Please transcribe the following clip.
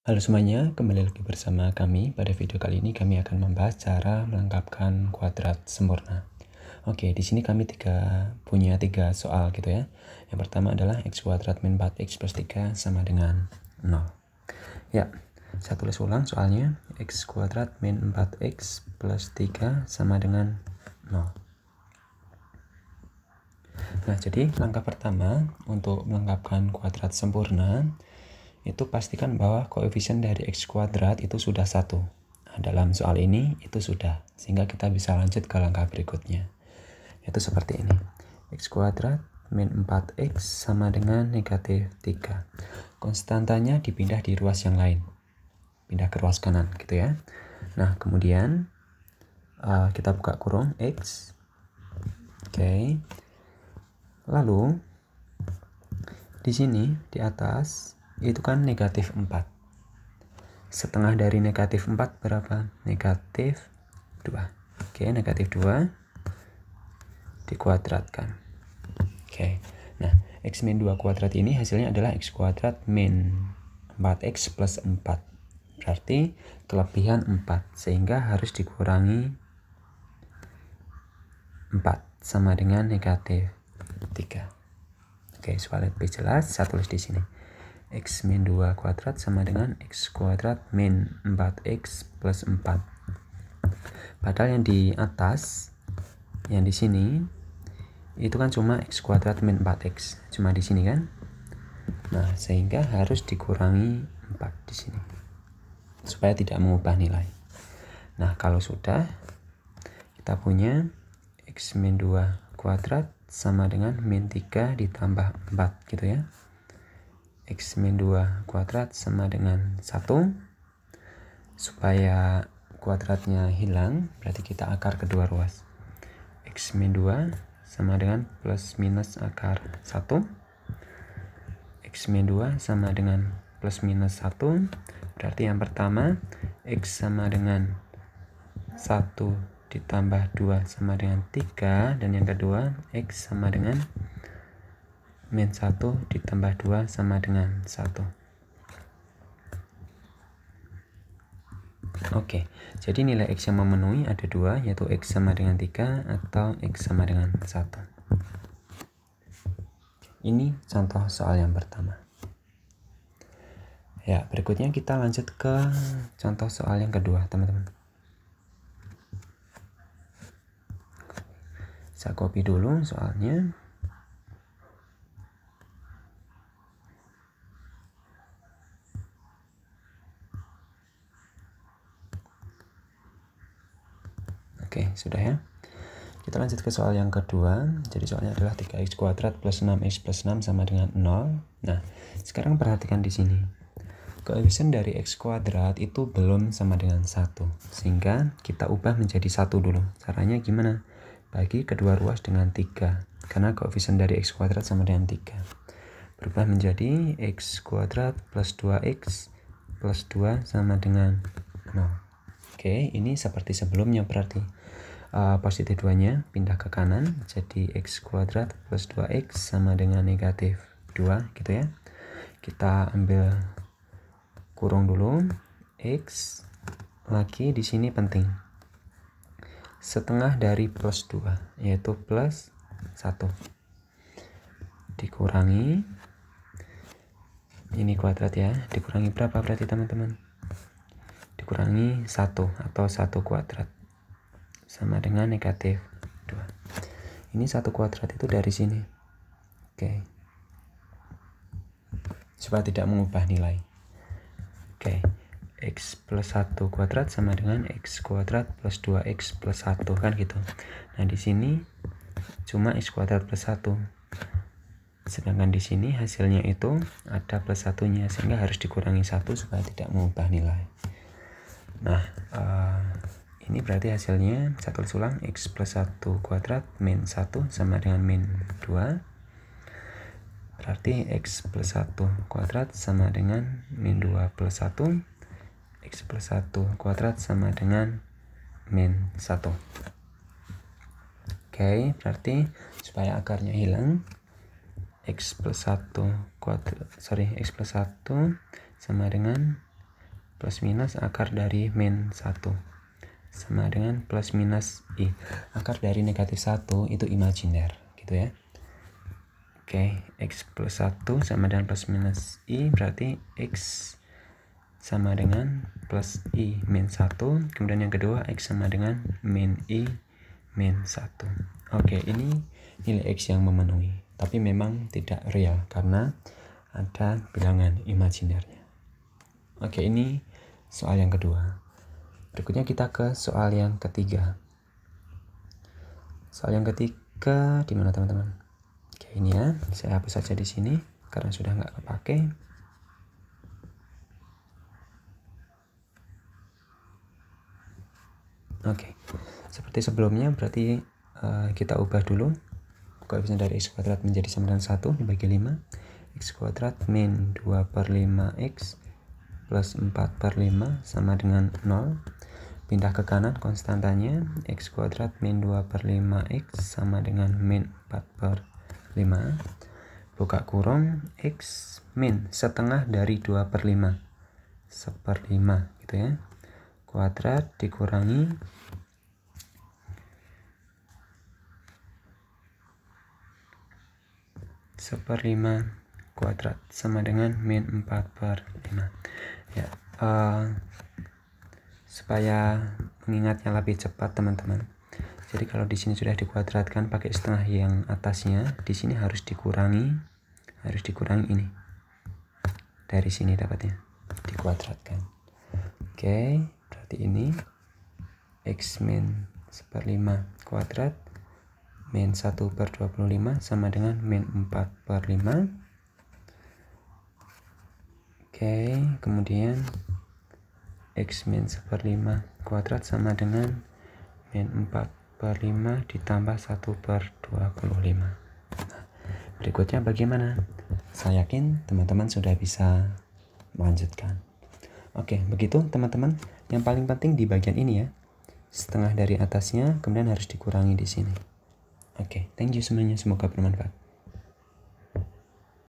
Halo semuanya, kembali lagi bersama kami. Pada video kali ini kami akan membahas cara melengkapkan kuadrat sempurna. Oke, di sini kami punya tiga soal gitu ya. Yang pertama adalah x kuadrat min 4x plus 3 sama dengan 0. Ya, saya tulis ulang soalnya. X kuadrat min 4x plus 3 sama dengan 0. Nah, jadi langkah pertama untuk melengkapkan kuadrat sempurna itu pastikan bahwa koefisien dari x kuadrat itu sudah 1. Nah, dalam soal ini itu sudah, sehingga kita bisa lanjut ke langkah berikutnya. Itu seperti ini. X kuadrat min 4x sama dengan negatif 3. Konstantanya dipindah di ruas yang lain. Pindah ke ruas kanan gitu ya. Nah, kemudian kita buka kurung x. Oke. Lalu di sini di atas itu kan negatif 4. Setengah dari negatif 4 berapa? Negatif 2. Oke, negatif 2 dikuadratkan. Oke, nah x min 2 kuadrat ini hasilnya adalah x kuadrat min 4x plus 4. Berarti kelebihan 4, sehingga harus dikurangi 4 sama dengan negatif 3. Oke, supaya lebih jelas saya tulis di sini. X min 2 kuadrat sama dengan x kuadrat min 4x plus 4. Padahal yang di atas, yang di sini itu kan cuma x kuadrat min 4x, cuma di sini kan. Nah, sehingga harus dikurangi 4 di sini supaya tidak mengubah nilai. Nah, kalau sudah, kita punya x min 2 kuadrat sama dengan min 3 ditambah 4 gitu ya. X min 2 kuadrat sama dengan 1. Supaya kuadratnya hilang, berarti kita akar kedua ruas. X min 2 sama dengan plus minus akar 1. X min 2 sama dengan plus minus 1. Berarti yang pertama, X sama dengan 1 ditambah 2 sama dengan 3. Dan yang kedua, X sama dengan min 1 ditambah 2 sama dengan 1. Oke, jadi nilai X yang memenuhi ada 2, yaitu X sama dengan 3 atau X sama dengan 1. Ini contoh soal yang pertama. Ya, berikutnya kita lanjut ke contoh soal yang kedua, teman-teman. Saya copy dulu soalnya. Oke, sudah ya. Kita lanjut ke soal yang kedua. Jadi soalnya adalah 3x kuadrat plus 6x plus 6 sama dengan 0. Nah, sekarang perhatikan di sini. Koefisien dari x kuadrat itu belum sama dengan 1. Sehingga kita ubah menjadi 1 dulu. Caranya gimana? Bagi kedua ruas dengan 3. Karena koefisien dari x kuadrat sama dengan 3. Berubah menjadi x kuadrat plus 2x plus 2 sama dengan 0. Oke, ini seperti sebelumnya berarti. Positif 2-nya pindah ke kanan, jadi x kuadrat plus 2x sama dengan negatif 2 gitu ya. Kita ambil kurung dulu, x lagi di sini penting. Setengah dari plus 2, yaitu plus 1. Dikurangi, ini kuadrat ya, dikurangi berapa berarti teman-teman? Dikurangi 1 atau 1 kuadrat. Sama dengan negatif 2. Ini 1 kuadrat itu dari sini. Oke. Supaya tidak mengubah nilai. Oke. X plus 1 kuadrat sama dengan x kuadrat plus 2x plus 1 kan gitu. Nah, di sini cuma x kuadrat plus 1. Sedangkan di sini hasilnya itu ada plus 1-nya, sehingga harus dikurangi 1 supaya tidak mengubah nilai. Nah, ini berarti hasilnya, saya tulis ulang, x plus 1 kuadrat min 1 sama dengan min 2. Berarti x plus 1 kuadrat sama dengan min 2 plus 1. X plus 1 kuadrat sama dengan min 1. Oke, berarti supaya akarnya hilang, x plus 1 sama dengan plus minus akar dari min 1 sama dengan plus minus I. Akar dari negatif 1 itu imajiner gitu ya. Oke, X plus 1 sama dengan plus minus I, berarti X sama dengan plus I min 1. Kemudian yang kedua, X sama dengan min I min 1. Oke, ini nilai X yang memenuhi, tapi memang tidak real karena ada bilangan imajinernya. Oke, ini soal yang kedua. Berikutnya kita ke soal yang ketiga. Soal yang ketiga di mana teman-teman? Oke, ini ya, saya hapus saja di sini karena sudah nggak kepake. Oke, seperti sebelumnya berarti kita ubah dulu koefisien dari X kuadrat menjadi sama dengan 1 dibagi 5. X kuadrat min 2/5X plus 4/5 sama dengan 0. Pindah ke kanan konstantanya, X kuadrat min 2/5X sama dengan min 4/5. Buka kurung, X min setengah dari 2/5, 1/5 gitu ya. Kuadrat dikurangi 1/5 kuadrat sama dengan min 4/5 ya. Supaya mengingatnya lebih cepat teman-teman, jadi kalau di sini sudah dikuadratkan pakai setengah yang atasnya, di sini harus dikurangi ini, dari sini dapatnya dikuadratkan. Oke, berarti ini X min 1/5 kuadrat min 1/25 sama dengan min 4/5. Oke, kemudian X min 1/5 kuadrat sama dengan min 4/5 ditambah 1/25. Nah, berikutnya bagaimana? Saya yakin teman-teman sudah bisa melanjutkan. Oke, begitu teman-teman. Yang paling penting di bagian ini ya, setengah dari atasnya kemudian harus dikurangi di sini. Oke, thank you semuanya, semoga bermanfaat.